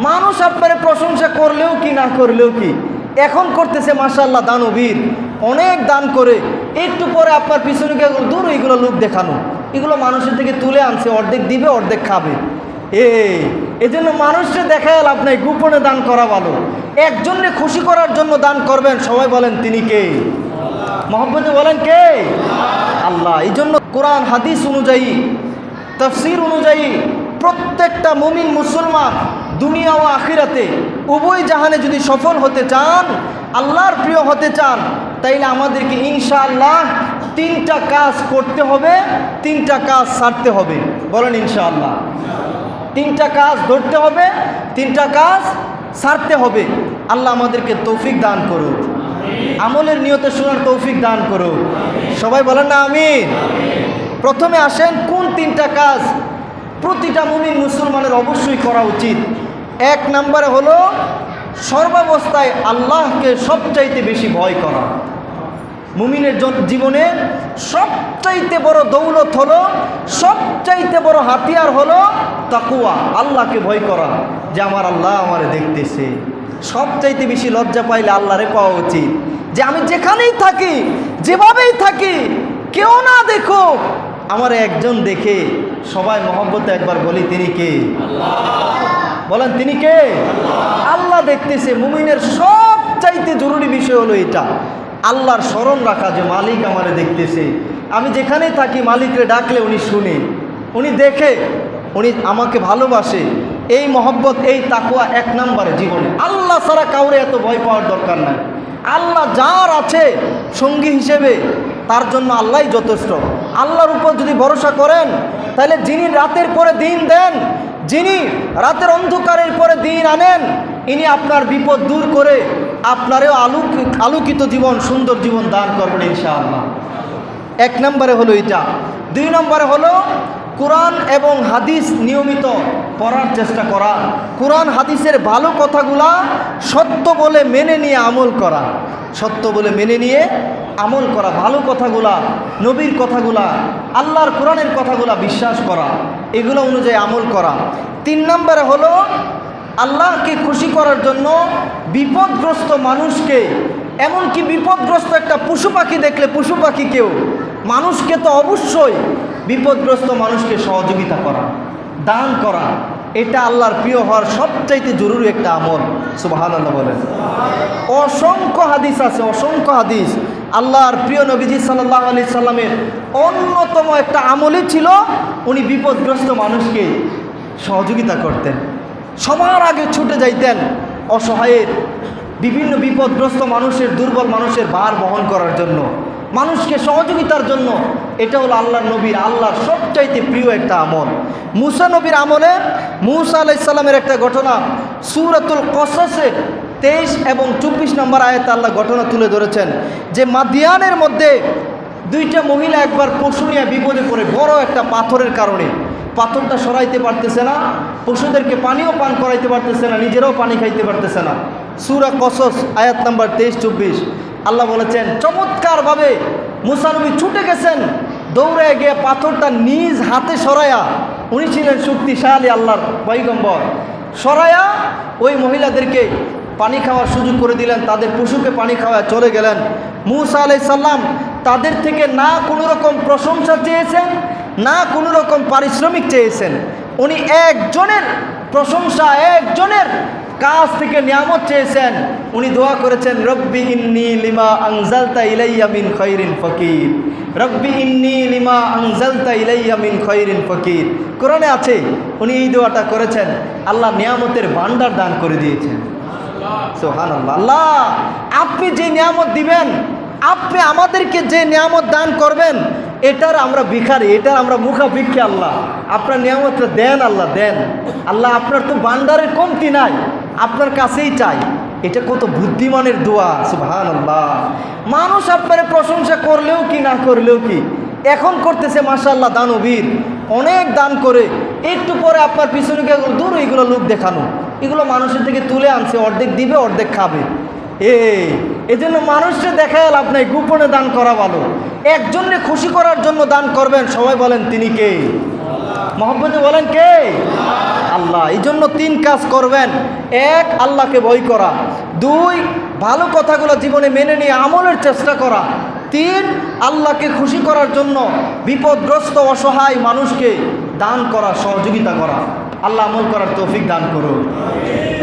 মানুষ আপনার প্রশংসা করলেও কি না করলেও কি, এখন করতেছে মাশাআল্লাহ দানবীর, অনেক দান করে, একটু পরে আপনার পিছনে গিয়ে দূর এগুলো লোক দেখানো, এগুলো মানুষের থেকে তুলে আনছে, অর্ধেক দিবে অর্ধেক খাবে। এই জন্য মানুষকে দেখায় লাভ নাই, গোপনে দান করা ভালো। একজনকে খুশি করার জন্য দান করবেন, সবাই বলেন তিনি কে? মহব্বতে বলেন কে? আল্লাহ। এই জন্য কোরআন হাদিস অনুযায়ী, তাফসীর অনুযায়ী প্রত্যেকটা মুমিন মুসলমান দুনিয়া ও আখিরাতে উভয় জাহানে যদি সফল হতে চান, আল্লাহর প্রিয় হতে চান, তাইলে আমাদেরকে ইনশাআল্লাহ তিনটা কাজ করতে হবে, তিনটা কাজ ছাড়তে হবে। বলেন ইনশাআল্লাহ। তিনটা কাজ ধরতে হবে, তিনটা কাজ ছাড়তে হবে। আল্লাহ আমাদেরকে তৌফিক দান করুক, আমলের নিয়তে শোনার তৌফিক দান করুক। সবাই বলেন না আমিন। প্রথমে আসেন কোন তিনটা কাজ প্রতিটা মুমিন মুসলমানের অবশ্যই করা উচিত। এক নম্বরে হলো সর্বাবস্থায় আল্লাহকে সবচাইতে বেশি ভয় করা। মুমিনের জীবনে সবচাইতে বড় দৌলত হলো, সবচাইতে বড় হাতিয়ার হলো তাকওয়া, আল্লাহকে ভয় করা, যে আমার আল্লাহ আমারে দেখতেছে। সবচাইতে বেশি লজ্জা পাইলে আল্লাহরে পাওয়া উচিত, যে আমি যেখানেই থাকি, যেভাবেই থাকি, কেউ না দেখো, আমার একজন দেখে। সবাই মহব্বতে একবার বলি তিনি কে? বলেন তিনি কে? আল্লাহ দেখতেছে। মুমিনের সবচাইতে জরুরি বিষয় হলো এটা, আল্লাহর স্মরণ রাখা, যে মালিক আমারে দেখতেছে। আমি যেখানেই থাকি মালিকরে ডাকলে উনি শুনে, উনি দেখে, উনি আমাকে ভালোবাসে। এই মহব্বত, এই তাকওয়া এক নম্বরে জীবনে। আল্লাহ ছাড়া কাউরে এত ভয় পাওয়ার দরকার নাই। আল্লাহ যার আছে সঙ্গী হিসেবে, তার জন্য আল্লাহই যথেষ্ট। আল্লাহর উপর যদি ভরসা করেন, তাহলে যিনি রাতের পরে দিন দেন, যিনি রাতের অন্ধকারের পরে দিন আনেন, ইনি আপনার বিপদ দূর করে আপনারেও আলোকিত জীবন, সুন্দর জীবন দান করবেন ইনশাআল্লাহ। এক নম্বরে হলো এটা। দুই নম্বরে হলো কোরআন এবং হাদিস নিয়মিত পড়ার চেষ্টা করা। কোরআন হাদিসের ভালো কথাগুলা সত্য বলে মেনে নিয়ে আমল করা, সত্য বলে মেনে নিয়ে আমল করা, ভালো কথাগুলা, নবীর কথাগুলা, আল্লাহর কোরআনের কথাগুলা বিশ্বাস করা, এগুলো অনুযায়ী আমল করা। তিন নম্বরে হলো আল্লাহকে খুশি করার জন্য বিপদগ্রস্ত মানুষকে, এমনকি বিপদগ্রস্ত একটা পশু পাখি দেখলে, পশু পাখিকেও, মানুষকে তো অবশ্যই, বিপদগ্রস্ত মানুষকে সহযোগিতা করা, দান করা, এটা আল্লাহর প্রিয় হওয়ার সবচাইতে জরুরি একটা আমল। সুবহানাল্লাহ বলেন। অসংখ্য হাদিস আছে, অসংখ্য হাদিস। আল্লাহর প্রিয় নবীজি সাল্লাল্লাহু আলাইহি সাল্লামের অন্যতম একটা আমলই ছিল, উনি বিপদগ্রস্ত মানুষকে সহযোগিতা করতেন। সবার আগে ছুটে যাইতেন অসহায়ের, বিভিন্ন বিপদগ্রস্ত মানুষের, দুর্বল মানুষের ভার বহন করার জন্য, মানুষকে সহযোগিতার জন্য। এটা হলো আল্লাহর নবীর, আল্লাহর সবচাইতে প্রিয় একটা আমল। মুসা নবীর আমলে মুসা আলাইহিস সালামের একটা ঘটনা সূরাতুল কসসের 23 এবং 24 নম্বর আয়াতে আল্লাহ ঘটনা তুলে ধরেছেন, যে মাদিয়ানের মধ্যে দুইটা মহিলা একবার পশু নিয়ে বিপদে পড়ে, বড় একটা পাথরের কারণে। পাথরটা সরাইতে পারতেছে না, পশুদেরকে পানিও পান করাইতে পারতেছে না, নিজেরাও পানি খাইতে পারতেছে না। সূরা কসস আয়াত নাম্বার 23-24 আল্লাহ বলেছেন, চমৎকারভাবে মুসা নবী ছুটে গেছেন, দৌড়ে গিয়ে পাথরটা নিজ হাতে সরায়া, উনি ছিলেন শক্তিশালী আল্লাহর পয়গম্বর, সরায়া ওই মহিলাদেরকে পানি খাওয়ার সুযোগ করে দিলেন, তাদের পশুকে পানি খাওয়া চলে গেলেন। মুসা আলাইহিস সালাম তাদের থেকে না কোনো রকম প্রশংসা চেয়েছেন, না কোনো রকম পারিশ্রমিক চেয়েছেন। উনি একজনের প্রশংসা, একজনের কাছ থেকে নিয়ামত চেয়েছেন। উনি দোয়া করেছেন, রব্বি ইন্নী লিমা আনজালতা ইলাইয়া মিন খায়রিন ফকির, রব্বি ইন্নী লিমা আনজালতা ইলাইয়া মিন খায়রিন ফকির। কোরআনে আছে, উনি এই দোয়াটা করেছেন, আল্লাহ নিয়ামতের ভান্ডার দান করে দিয়েছেন। সুবহানাল্লাহ। আল্লাহ আপনি যে নিয়ামত দিবেন, আপনি আমাদেরকে যে নিয়ামত দান করবেন, এটার আমরা ভিখারি, এটার আমরা মুখাভিক্ষী। আল্লাহ আপনার নিয়ামতটা দেন, আল্লাহ দেন। আল্লাহ আপনার তো ভান্ডারের কমতি নাই, আপনার কাছেই চাই। এটা কত বুদ্ধিমানের দোয়া। সুবহানাল্লাহ। মানুষ আপনার প্রশংসা করলেও কি না করলেও কি, এখন করতেছে মাশাআল্লাহ দানবীর, অনেক দান করে, একটু পরে আপনার পিছনে গিয়ে দূর এগুলো লোক দেখানো, এগুলো মানুষের থেকে তুলে আনছে, অর্ধেক দিবে অর্ধেক খাবে। এই জন্য মানুষকে দেখায় লাভ নাই, গোপনে দান করা ভালো। একজনকে খুশি করার জন্য দান করবেন, সবাই বলেন তিনি কে? মহব্বতে বলেন কে? আল্লাহ। এই জন্য 3 কাজ করবেন। 1, আল্লাহকে ভয় করা। 2, ভালো কথাগুলো জীবনে মেনে নিয়ে আমলের চেষ্টা করা। 3, আল্লাহকে খুশি করার জন্য বিপদগ্রস্ত অসহায় মানুষকে দান করা, সহযোগিতা করা। আল্লাহ আমল করার তৌফিক দান করুন।